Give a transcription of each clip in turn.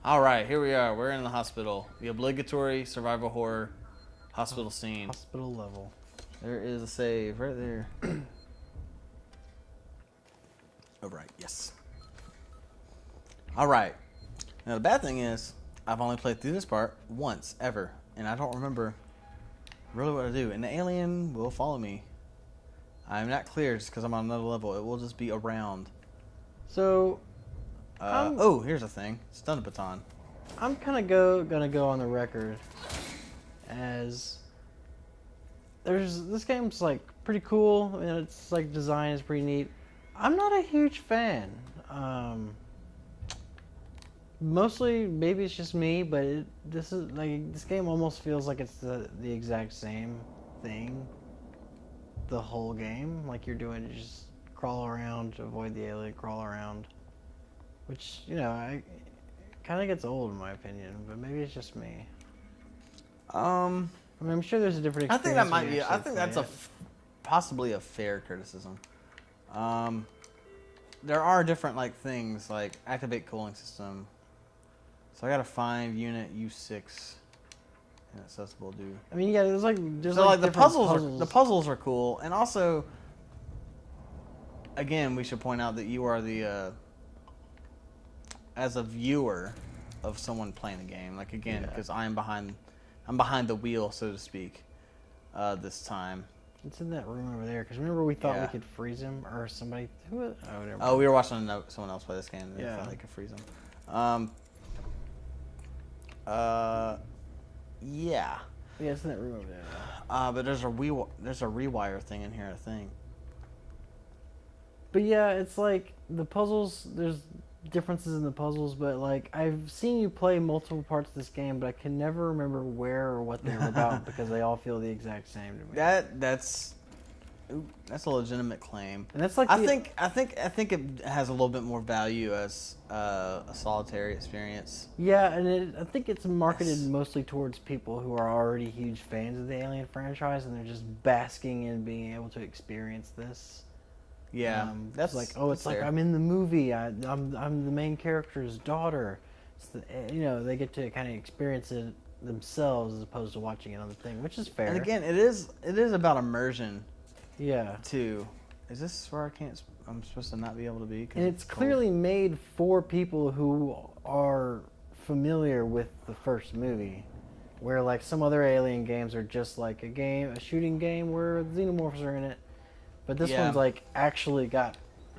All right, here we are. We're in the hospital. The obligatory survival horror hospital scene. Hospital level. There is a save right there. Oh, right, yes. All right. Now, the bad thing is, I've only played through this part once, ever. And I don't remember really what to do. And the alien will follow me. I'm not clear just because I'm on another level. It will just be around. So, oh, here's a thing. Stun baton. I'm kind of gonna go on the record as this game's like pretty cool. I mean, it's like design is pretty neat. I'm not a huge fan. Mostly, maybe it's just me, but this game almost feels like it's the exact same thing. The whole game, like you're doing, just crawl around, avoid the alien, crawl around, which I kind of gets old in my opinion. But maybe it's just me. I mean, I'm sure there's a different I experience. think that might be. I when you think actually that's play possibly a fair criticism. There are different things like activate cooling system. So I gotta find unit U6 inaccessible dude. I mean, yeah, there's So like the different puzzles are cool, and also, again, we should point out that you are the as a viewer of someone playing the game. Like again, because I'm behind the wheel, so to speak, this time. It's in that room over there. Because remember, we thought we could freeze him or somebody. Never Oh, we were watching someone else play this game. And they thought they could freeze him. Yeah. Yeah, it's in that room over there. But there's a rewire thing in here, I think. But yeah, it's like the puzzles. There's differences in the puzzles, but like I've seen you play multiple parts of this game, but I can never remember where or what they were about because they all feel the exact same to me. That's a legitimate claim. And that's like I think it has a little bit more value as a solitary experience. Yeah, and I think it's marketed mostly towards people who are already huge fans of the Alien franchise, and they're just basking in being able to experience this. Yeah, that's like, oh, it's like I'm in the movie. I'm the main character's daughter. They get to kind of experience it themselves as opposed to watching it on the thing, which is fair. And again, it is about immersion. Yeah. Too. Is this where I'm supposed to not be able to be? And it's clearly made for people who are familiar with the first movie, where like some other Alien games are just like a shooting game where xenomorphs are in it. But this one's like actually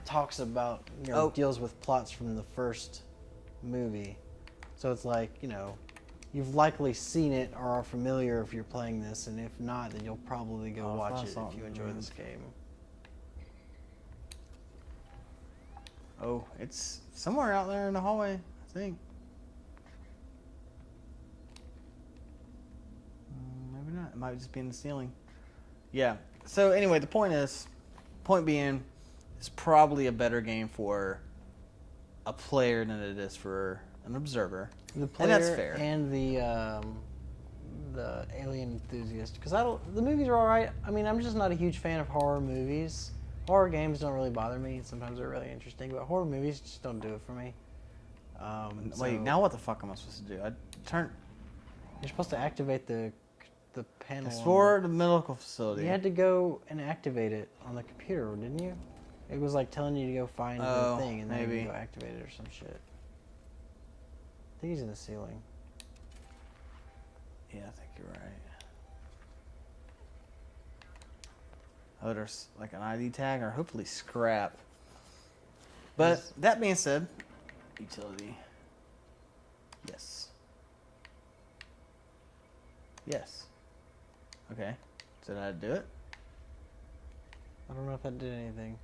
talks about, deals with plots from the first movie. So it's like, you've likely seen it or are familiar if you're playing this, and if not, then you'll probably go watch it if you enjoy this game. Oh, it's somewhere out there in the hallway, I think. Maybe not. It might just be in the ceiling. Yeah. So anyway, the point being, it's probably a better game for a player than it is for an observer. The player and that's fair. And the Alien enthusiast, because the movies are all right. I mean, I'm just not a huge fan of horror movies. Horror games don't really bother me. Sometimes they're really interesting, but horror movies just don't do it for me. Wait, now what the fuck am I supposed to do? You're supposed to activate the panel. Explore the medical facility. You had to go and activate it on the computer, didn't you? It was like telling you to go find the thing and then you go activate it or some shit. I think he's in the ceiling. Yeah, I think you're right. Oh, there's like an ID tag or hopefully scrap. But that being said, utility. Yes. Yes. Okay. Did I do it? I don't know if that did anything.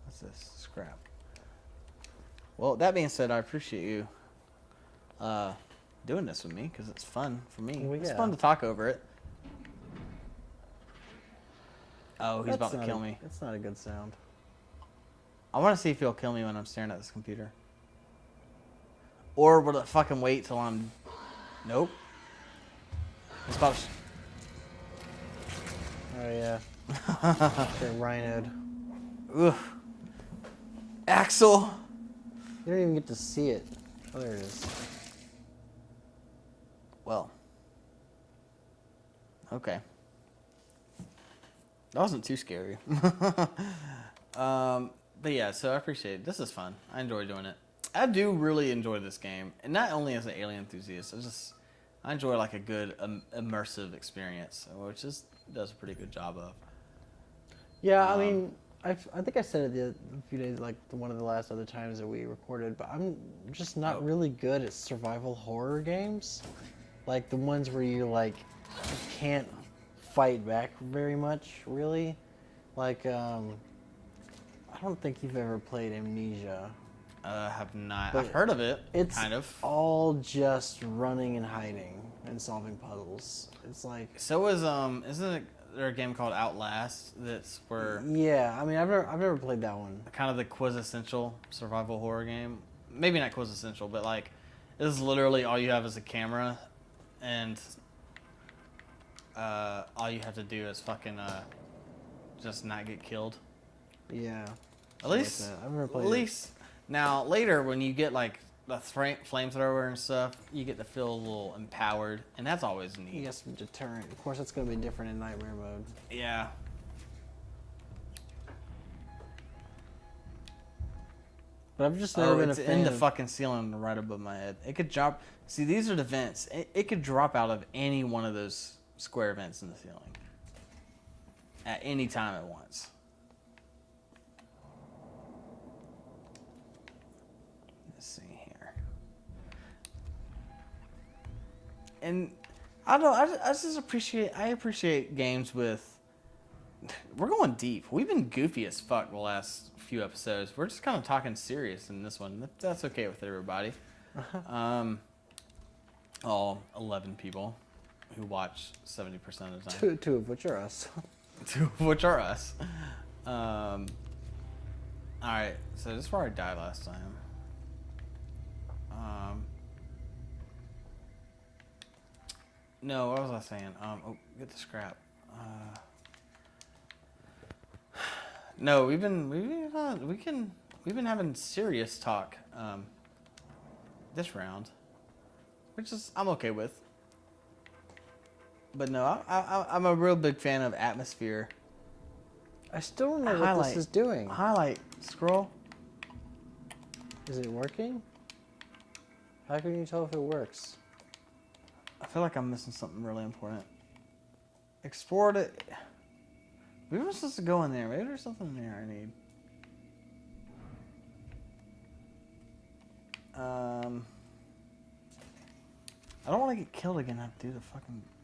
What's this? Scrap. Well, that being said, I appreciate you doing this with me because it's fun for me. Well, it's fun to talk over it. Oh, he's about to kill me. That's not a good sound. I want to see if he'll kill me when I'm staring at this computer. Or will it fucking wait till I'm... Nope. It's about... Oh, yeah. They're rhinoed. Ugh. Axel. You don't even get to see it. Oh, there it is. Well. Okay. That wasn't too scary. But yeah, so I appreciate it. This is fun. I enjoy doing it. I do really enjoy this game, and not only as an Alien enthusiast, I enjoy like a good immersive experience, which does a pretty good job of. Yeah, I mean, I think I said it a few days, like one of the last other times that we recorded, but I'm just not really good at survival horror games, like the ones where you like can't fight back very much, really. Like, I don't think you've ever played Amnesia. Have not. But I've heard of it. It's kind of. all just running and hiding and solving puzzles. It's like So isn't there a game called Outlast that's where yeah. I mean, I've never played that one. kind of the quintessential survival horror game? Maybe not quintessential, but like this is literally all you have is a camera, and all you have to do is fucking just not get killed. Yeah. At least, like that. I've never played at least now later when you get like the flamethrower and stuff, you get to feel a little empowered, and that's always You neat. get some deterrent. Of course, that's going to be different in nightmare mode. Yeah. But I've just never been a it's fan in the of... fucking ceiling right above my head. It could drop. See, these are the vents. It could drop out of any one of those square vents in the ceiling at any time at once. Let's see here. And I don't know. I just appreciate. I appreciate games with. We're going deep. We've been goofy as fuck the last few episodes. We're just kind of talking serious in this one. That's okay with everybody. All 11 people who watch 70% of the time. Two of which are us. Two of which are us. All right, so this is where I died last time. No, what was I saying? Get the scrap. No, we've been having serious talk this round, which is I'm okay with. But no, I'm a real big fan of atmosphere. I still don't know what this is doing. Highlight scroll. Is it working? How can you tell if it works? I feel like I'm missing something really important. Explore it. We were supposed to go in there. Maybe there's something in there I need. I don't want to get killed again. I have to do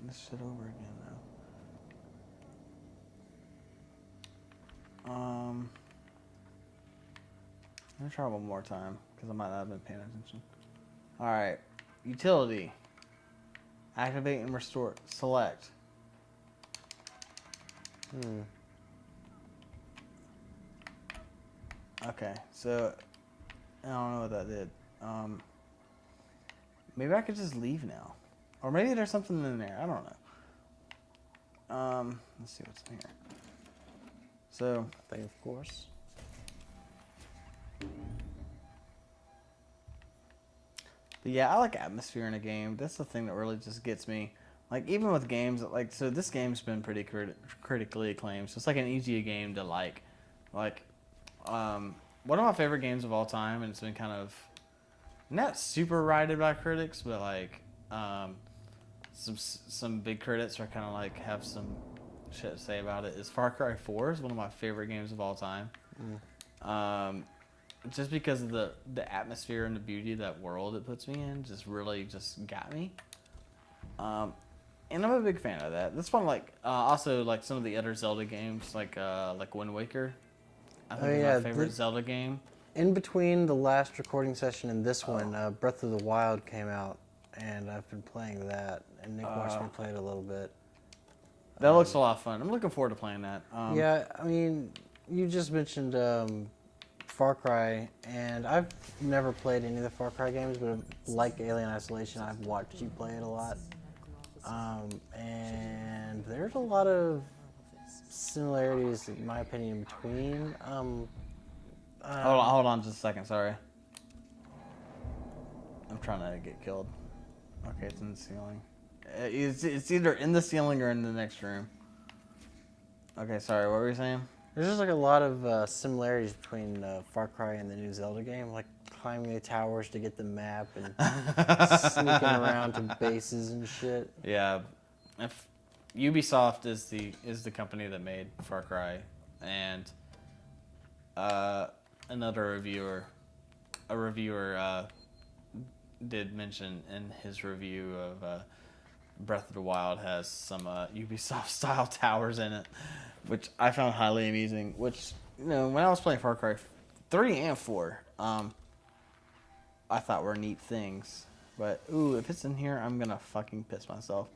this shit over again though. Let me try one more time because I might not have been paying attention. All right, utility. Activate and restore. Select. Okay, so I don't know what that did. Maybe I could just leave now, or maybe there's something in there. I don't know. Let's see what's in here. So, Thing, of course. but yeah, I like atmosphere in a game. That's the thing that really just gets me. Like even with games, like so this game's been pretty critically acclaimed. So it's like an easier game to like. One of my favorite games of all time, and it's been kind of not super rated by critics, but like some big critics are kind of like have some shit to say about it. Is Far Cry 4 is one of my favorite games of all time. Just because of the atmosphere and the beauty of that world it puts me in, just really just got me. And I'm a big fan of that. This one, like also like some of the other Zelda games, like Wind Waker. I think it's my favorite Zelda game. In between the last recording session and this one, Breath of the Wild came out, and I've been playing that. And Nick watched me play it a little bit. That looks a lot of fun. I'm looking forward to playing that. Yeah, I mean, you just mentioned Far Cry, and I've never played any of the Far Cry games, but like Alien Isolation, I've watched you play it a lot. And there's a lot of similarities, in my opinion, between. Hold on just a second. Sorry. I'm trying to get killed. Okay, it's in the ceiling. It's either in the ceiling or in the next room. Okay, sorry, what were you saying? There's just like a lot of similarities between Far Cry and the new Zelda game, like climbing the towers to get the map and sneaking around to bases and shit. Yeah, if Ubisoft is the company that made Far Cry, and another reviewer, did mention in his review of Breath of the Wild has some Ubisoft style towers in it, which I found highly amusing. Which, you know, when I was playing Far Cry 3 and 4, I thought were neat things. But ooh, if it's in here, I'm gonna fucking piss myself.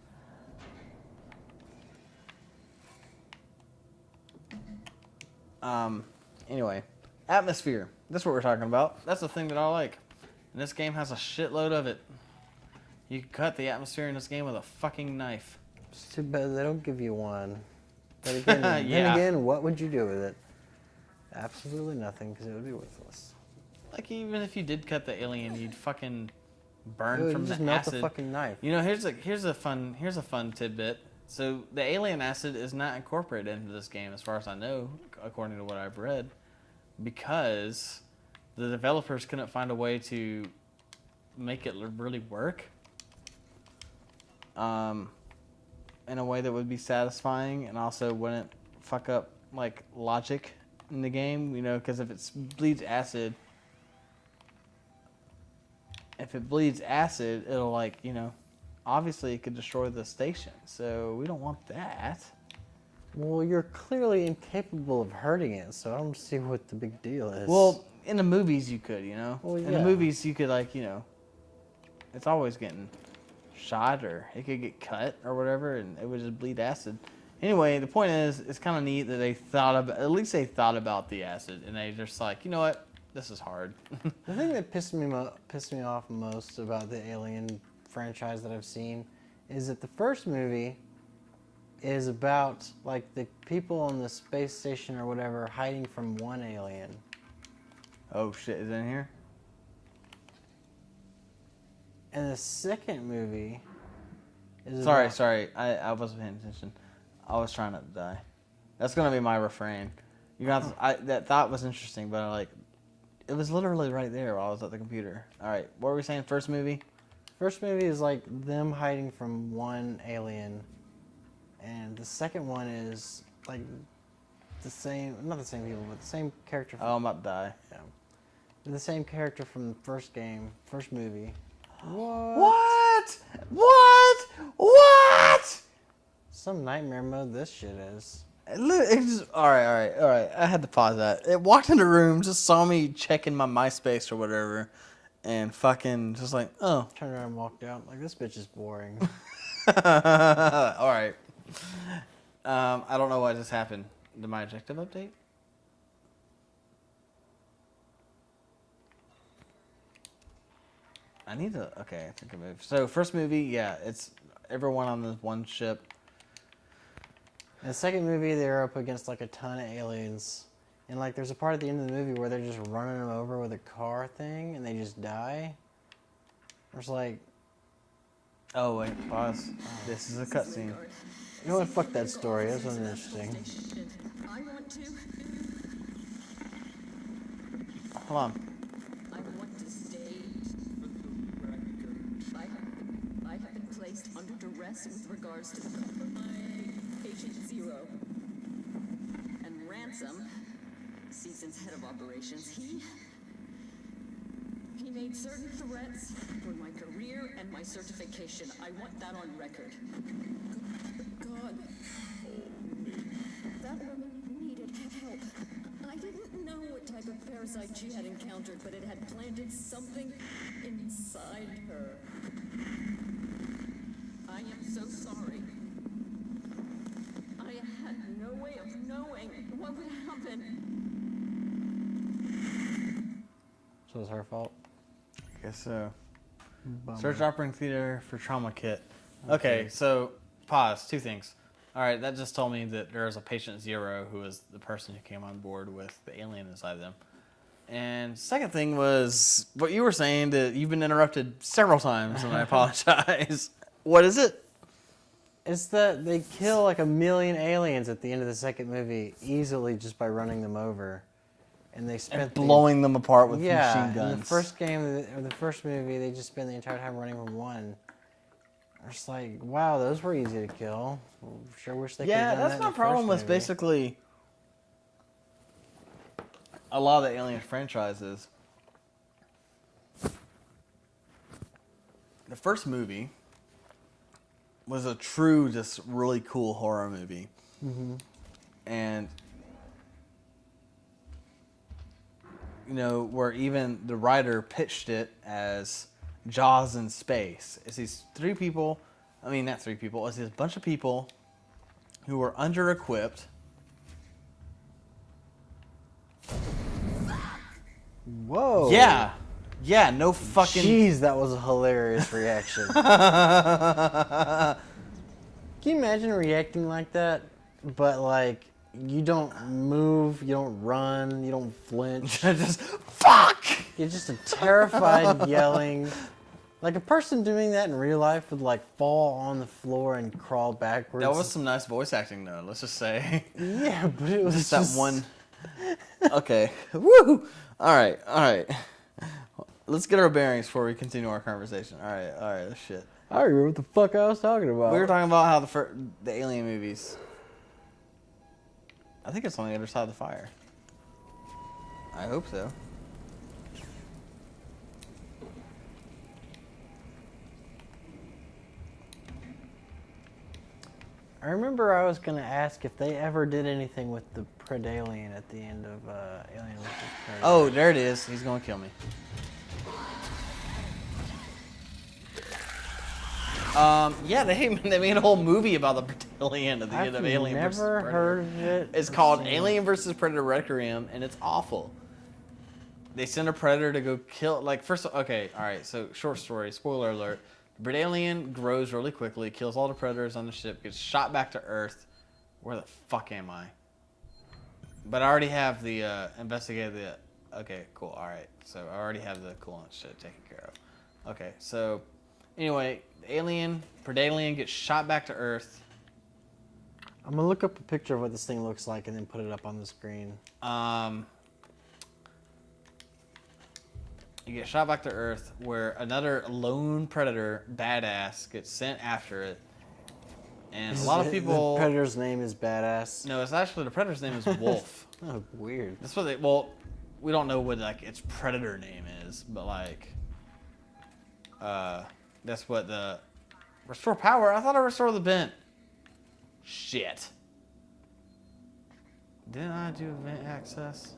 Anyway, atmosphere. That's what we're talking about. That's the thing that I like. And this game has a shitload of it. You can cut the atmosphere in this game with a fucking knife. It's too bad they don't give you one. But again, Yeah. then again, what would you do with it? Absolutely nothing, because it would be worthless. Like, even if you did cut the alien, you'd fucking burn Dude, from you just the melt acid. the fucking knife. You know, here's a fun tidbit. So the alien acid is not incorporated into this game, as far as I know, according to what I've read, because the developers couldn't find a way to make it really work. In a way that would be satisfying and also wouldn't fuck up like logic in the game, you know, because if it bleeds acid, it'll, like, you know, obviously it could destroy the station, so we don't want that. Well, you're clearly incapable of hurting it, so I don't see what the big deal is. Well, in the movies you could, you know. Well, In the yeah. movies you could, like, you know, it's always getting shot, or it could get cut or whatever, and it would just bleed acid. Anyway, the point is, it's kind of neat that they thought about, at least they thought about the acid, and they just like, you know what, this is hard. The thing that pissed me off most about the Alien franchise that I've seen is that the first movie is about like the people on the space station or whatever hiding from one alien. Oh shit, is it in here? And the second movie is Sorry, I wasn't paying attention. I was trying not to die. That's gonna be my refrain. You got that thought was interesting, but it was literally right there while I was at the computer. All right, what were we saying? First movie? First movie is like them hiding from one alien, and the second one is like the same, not the same people, but the same character. Oh, I'm about to die. Yeah. The same character from the first game, first movie. What? What? Some nightmare mode this shit is. All right. I had to pause that. It walked in the room, just saw me checking my MySpace or whatever, and fucking just like, oh. Turned around and walked out. Like, this bitch is boring. All right. I don't know what just happened. Did my objective update? I need to. Okay, I think I moved. So first movie, yeah, it's everyone on this one ship. In the second movie, they're up against like a ton of aliens. And like there's a part at the end of the movie where they're just running them over with a car thing and they just die. There's like, Oh wait, pause. This is a cutscene. you know what, fuck that story, that wasn't interesting. I want to. Hold on. I want to stay. I have been placed under duress with regards to Patient Zero. And Ransom, Season's head of operations, he made certain threats for my career and my certification. I want that on record. God. That woman needed help. I didn't know what type of parasite she had encountered, but it had planted something inside her. I am so sorry. I had no way of knowing what would happen. So it's her fault. I guess so. Bummer. Search operating theater for trauma kit. Okay, so pause. Two things. All right, that just told me that there is a patient Zero who is the person who came on board with the alien inside them. And second thing was what you were saying that you've been interrupted several times, and I apologize. What is it? It's that they kill like 1 million aliens at the end of the second movie easily just by running them over, and they spent And blowing them apart with machine guns. In the first game or the first movie, they just spend the entire time running from one. It's like, wow, those were easy to kill. Sure wish they could have done that. Yeah, that's my problem with basically a lot of the Alien franchises. The first movie was a true, just really cool horror movie. Mm-hmm. And, you know, where even the writer pitched it as Jaws in space. It's these three people, I mean, not three people, it's this bunch of people who were under-equipped. Whoa. Yeah. Yeah, no fucking... Jeez, that was a hilarious reaction. Can you imagine reacting like that? But like, you don't move, you don't run, you don't flinch. Just, fuck! You're just a terrified yelling. Like a person doing that in real life would like fall on the floor and crawl backwards. That was some nice voice acting, though, let's just say. Yeah, but it was Just just that one... Okay. Woo! Alright. Let's get our bearings before we continue our conversation. Alright, shit. I remember what the fuck I was talking about. We were talking about how the Alien movies... I think it's on the other side of the fire. I hope so. I remember I was gonna ask if they ever did anything with the Predalien at the end of Alien vs. Predator. Oh, there it is. He's gonna kill me. Yeah, they made a whole movie about the Predalien at the end of Alien vs. Predator. I've never heard of it. It's called Alien vs. Predator Requiem, and it's awful. They send a predator to go kill, like, alright, so short story, spoiler alert. The Predalien grows really quickly, kills all the predators on the ship, gets shot back to Earth. Where the fuck am I? But I already have the, okay, cool, alright. So I already have the coolant shit taken care of. Okay, so, anyway, Predalien gets shot back to Earth. I'm gonna look up a picture of what this thing looks like and then put it up on the screen. You get shot back to Earth, where another lone predator, badass, gets sent after it. And a lot of people... The predator's name is Badass? No, it's actually, the predator's name is Wolf. Oh, weird. That's what we don't know what, like, its predator name is, but, like... that's what the... Restore power? I thought I restored the vent. Shit. Didn't I do vent access?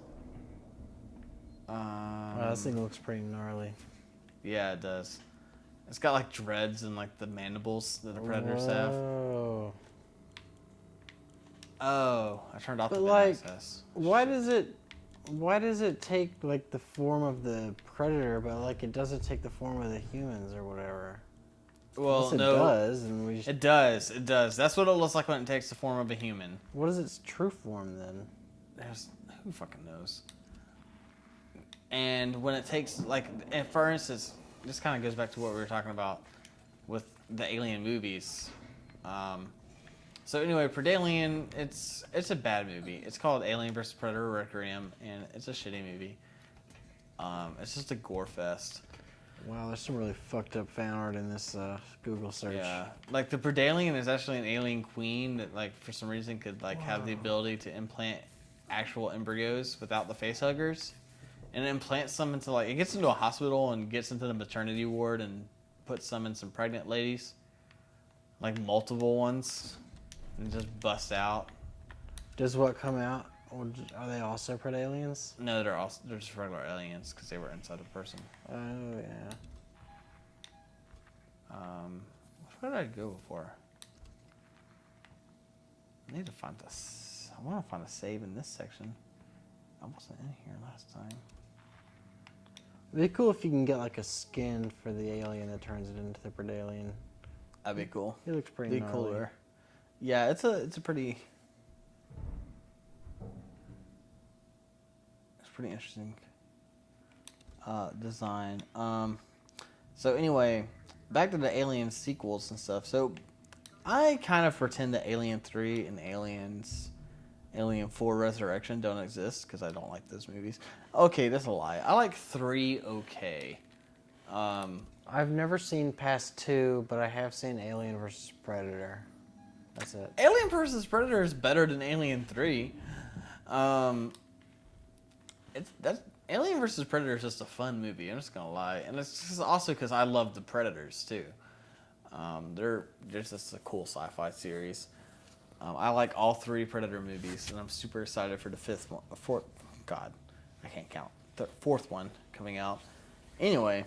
This thing looks pretty gnarly. Yeah, it does. It's got like dreads and like the mandibles that the predators have. Oh. Oh, I turned off the like, access. Why does it take like the form of the predator, but like it doesn't take the form of the humans or whatever? Well, it no, does, and we just... It does. That's what it looks like when it takes the form of a human. What is its true form then? Who fucking knows? And when it takes, like, and for instance, this kind of goes back to what we were talking about with the Alien movies. So anyway, Predalien, it's a bad movie. It's called Alien vs. Predator Requiem, and it's a shitty movie. It's just a gore fest. Wow, there's some really fucked up fan art in this Google search. Yeah, like the Predalien is actually an alien queen that, like, for some reason could like have the ability to implant actual embryos without the face huggers. And it implants some into, like, it gets into a hospital and gets into the maternity ward and puts some in some pregnant ladies. Like, multiple ones. And just bust out. Does what come out? Or are they also Predaliens? No, they're just regular aliens because they were inside a person. Oh, yeah. Where did I go before? I need to find this. I want to find a save in this section. I wasn't in here last time. It'd be cool if you can get like a skin for the alien that turns it into the Predalien. That'd be cool. It looks pretty gnarly. Cooler. Yeah, it's a pretty interesting design. So anyway, back to the Alien sequels and stuff. So I kind of pretend that Alien 3 and Alien 4 Resurrection don't exist because I don't like those movies. Okay, that's a lie. I like 3 okay. I've never seen past 2, but I have seen Alien vs. Predator. That's it. Alien vs. Predator is better than Alien 3. Alien vs. Predator is just a fun movie. I'm just gonna lie, and it's just also because I love the Predators too. They're just a cool sci-fi series. I like all 3 Predator movies, and I'm super excited for the fourth one coming out. Anyway,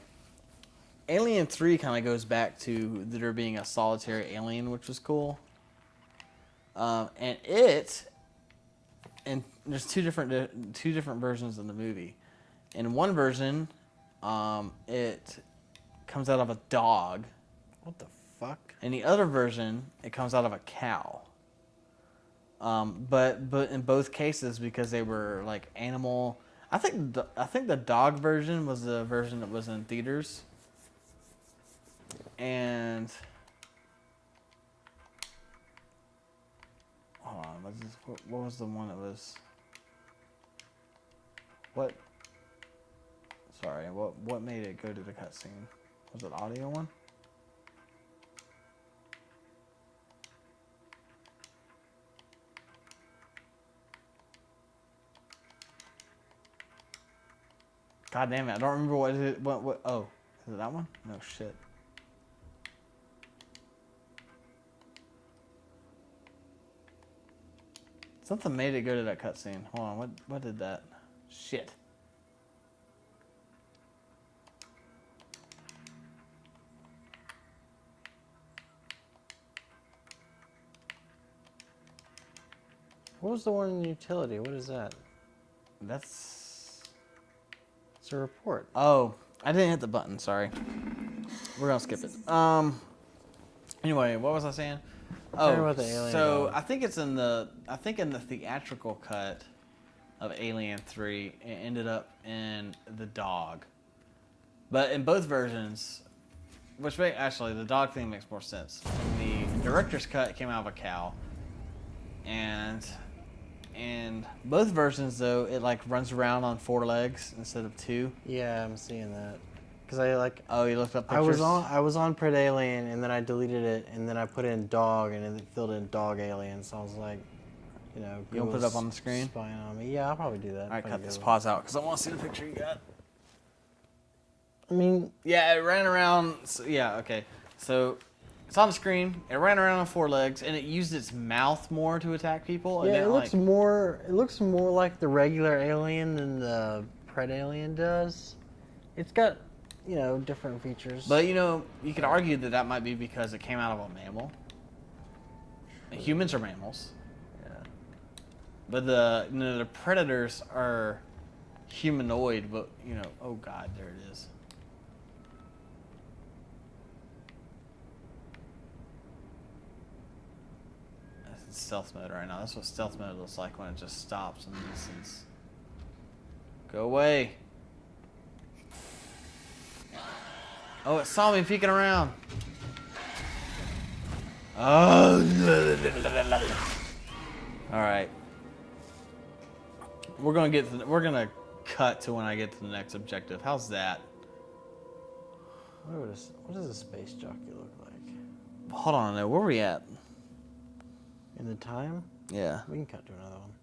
Alien 3 kind of goes back to there being a solitary alien, which was cool. And there's two different versions of the movie. In one version, it comes out of a dog. What the fuck? In the other version, it comes out of a cow. But in both cases, because they were like animal, I think the dog version was the version that was in theaters. And hold on, what was the one that was? What? Sorry, what made it go to the cutscene? Was it audio one? God damn it! I don't remember what it. What? Oh, is it that one? No shit. Something made it go to that cutscene. Hold on, what did that? Shit. What was the one in utility? What is that? That's. It's a report. Oh, I didn't hit the button. Sorry. We're gonna skip it. Anyway, what was I saying? Talking about the alien so dog. I think in the theatrical cut of Alien 3, it ended up in the dog. But in both versions, actually the dog thing makes more sense. In the director's cut, it came out of a cow, and both versions though it like runs around on 4 legs instead of 2. Yeah, I'm seeing that. Cause I like. Oh, you looked up I pictures? was on Pred Alien, and then I deleted it, and then I put in dog, and it filled in dog alien. So I was like, You want to put it up on the screen? Spying on me. Yeah, I'll probably do that. All right, if I cut can this get it. pause out because I want to see the picture you got. I mean, Yeah, it ran around. Yeah, okay. So it's on the screen. It ran around on 4 legs, and it used its mouth more to attack people. And yeah, then, it looks more like the regular alien than the Pred Alien does. It's got, different features. But you could argue that might be because it came out of a mammal. Humans are mammals, yeah. but the predators are humanoid. But oh god, there it is. That's in stealth mode right now. That's what stealth mode looks like when it just stops in the distance. Go away. Oh, it saw me peeking around. Oh. All right. We're gonna cut to when I get to the next objective. How's that? What does a space jockey look like? Hold on, where are we at? In the time? Yeah. We can cut to another one.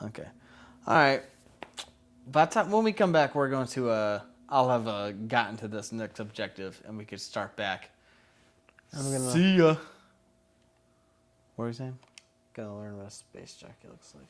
Okay. All right. By the time when we come back, we're going to I'll have gotten to this next objective, and we could start back. See ya. What are you saying? Gonna learn what a space jockey looks like.